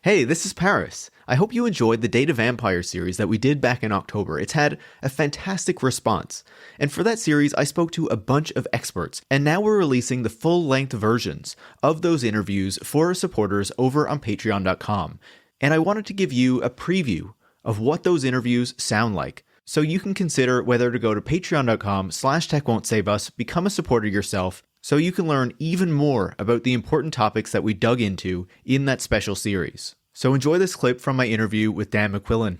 Hey, this is Paris. I hope you enjoyed the Data Vampire series that we did back in October. It's had a fantastic response. And for that series, I spoke to a bunch of experts, and now we're releasing the full-length versions of those interviews for our supporters over on patreon.com. And I wanted to give you a preview of what those interviews sound like, so you can consider whether to go to patreon.com/techwon'tsaveus, become a supporter yourself, so you can learn even more about the important topics that we dug into in that special series. So enjoy this clip from my interview with Dan McQuillan.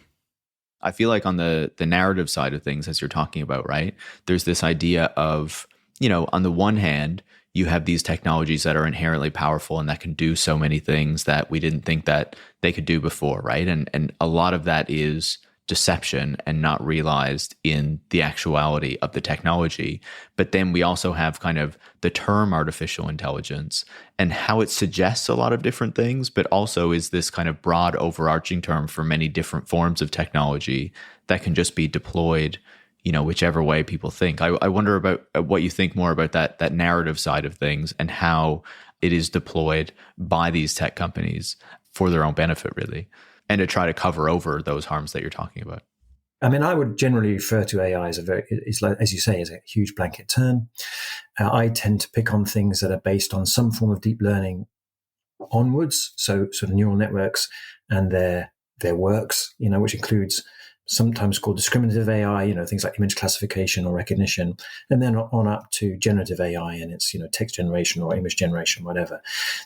I feel like on the narrative side of things, as you're talking about, right, there's this idea of, on the one hand, you have these technologies that are inherently powerful and that can do so many things that we didn't think that they could do before, right? And a lot of that is deception and not realized in the actuality of the technology. But then we also have kind of the term artificial intelligence and how it suggests a lot of different things, but also is this kind of broad overarching term for many different forms of technology that can just be deployed, whichever way people think. I wonder about what you think more about that narrative side of things and how it is deployed by these tech companies for their own benefit, really, and to try to cover over those harms that you're talking about. I mean, I would generally refer to AI as as you say, as a huge blanket term. I tend to pick on things that are based on some form of deep learning onwards, so sort of neural networks and their works, which includes sometimes called discriminative AI, things like image classification or recognition, and then on up to generative AI and it's, text generation or image generation, whatever.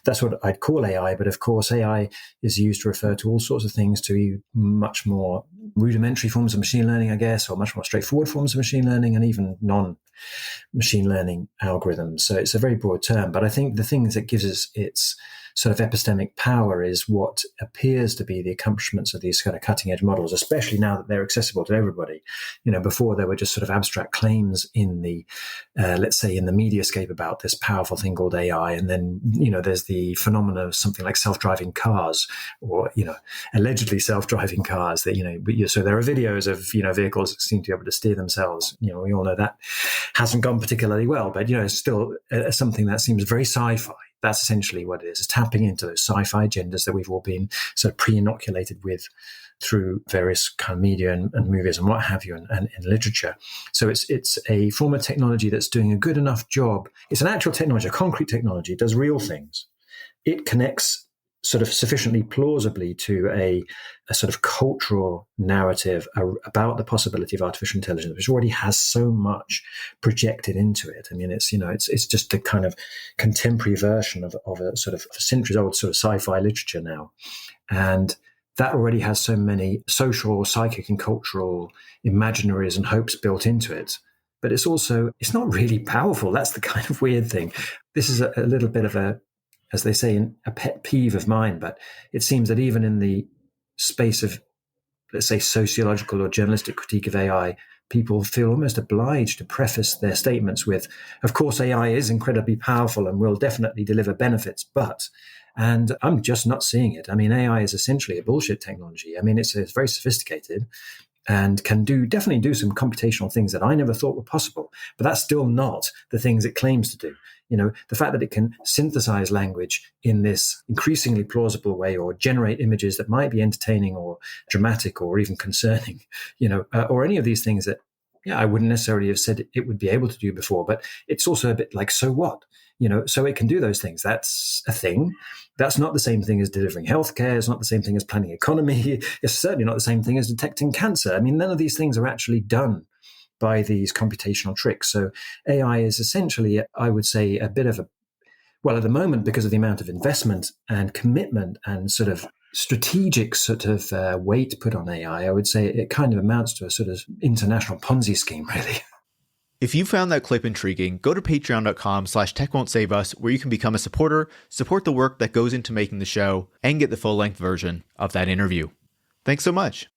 That's what I'd call AI. But of course, AI is used to refer to all sorts of things, to much more rudimentary forms of machine learning, I guess, or much more straightforward forms of machine learning and even non-machine learning algorithms. So it's a very broad term. But I think the things that gives us its sort of epistemic power is what appears to be the accomplishments of these kind of cutting edge models, especially now that they're accessible to everybody. Before there were just sort of abstract claims in the, let's say, in the mediascape about this powerful thing called AI. And then, there's the phenomenon of something like self-driving cars or, allegedly self-driving cars that, so there are videos of, vehicles that seem to be able to steer themselves. We all know that hasn't gone particularly well, but, it's still something that seems very sci-fi. That's essentially what it is. It's tapping into those sci-fi agendas that we've all been sort of pre-inoculated with through various kind of media and movies and what have you, and in literature. So it's a form of technology that's doing a good enough job. It's an actual technology, a concrete technology. It does real things. It connects sort of sufficiently plausibly to a sort of cultural narrative about the possibility of artificial intelligence, which already has so much projected into it. I mean, it's just a kind of contemporary version of a sort of centuries old sort of sci-fi literature now. And that already has so many social, psychic and cultural imaginaries and hopes built into it. But it's not really powerful. That's the kind of weird thing. This is a little bit of as they say, a pet peeve of mine, but it seems that even in the space of, let's say, sociological or journalistic critique of AI, people feel almost obliged to preface their statements with, of course, AI is incredibly powerful and will definitely deliver benefits, and I'm just not seeing it. I mean, AI is essentially a bullshit technology. I mean, it's very sophisticated and can definitely do some computational things that I never thought were possible, but that's still not the things it claims to do. The fact that it can synthesize language in this increasingly plausible way or generate images that might be entertaining or dramatic or even concerning, or any of these things that, I wouldn't necessarily have said it would be able to do before, but it's also a bit like, so what? So it can do those things. That's a thing. That's not the same thing as delivering healthcare. It's not the same thing as planning economy. It's certainly not the same thing as detecting cancer. I mean, none of these things are actually done by these computational tricks. So AI is essentially, I would say, a bit of at the moment, because of the amount of investment and commitment and sort of strategic sort of weight put on AI, I would say it kind of amounts to a sort of international Ponzi scheme, really. If you found that clip intriguing, go to patreon.com/techwon'tsaveus, where you can become a supporter, support the work that goes into making the show, and get the full-length version of that interview. Thanks so much.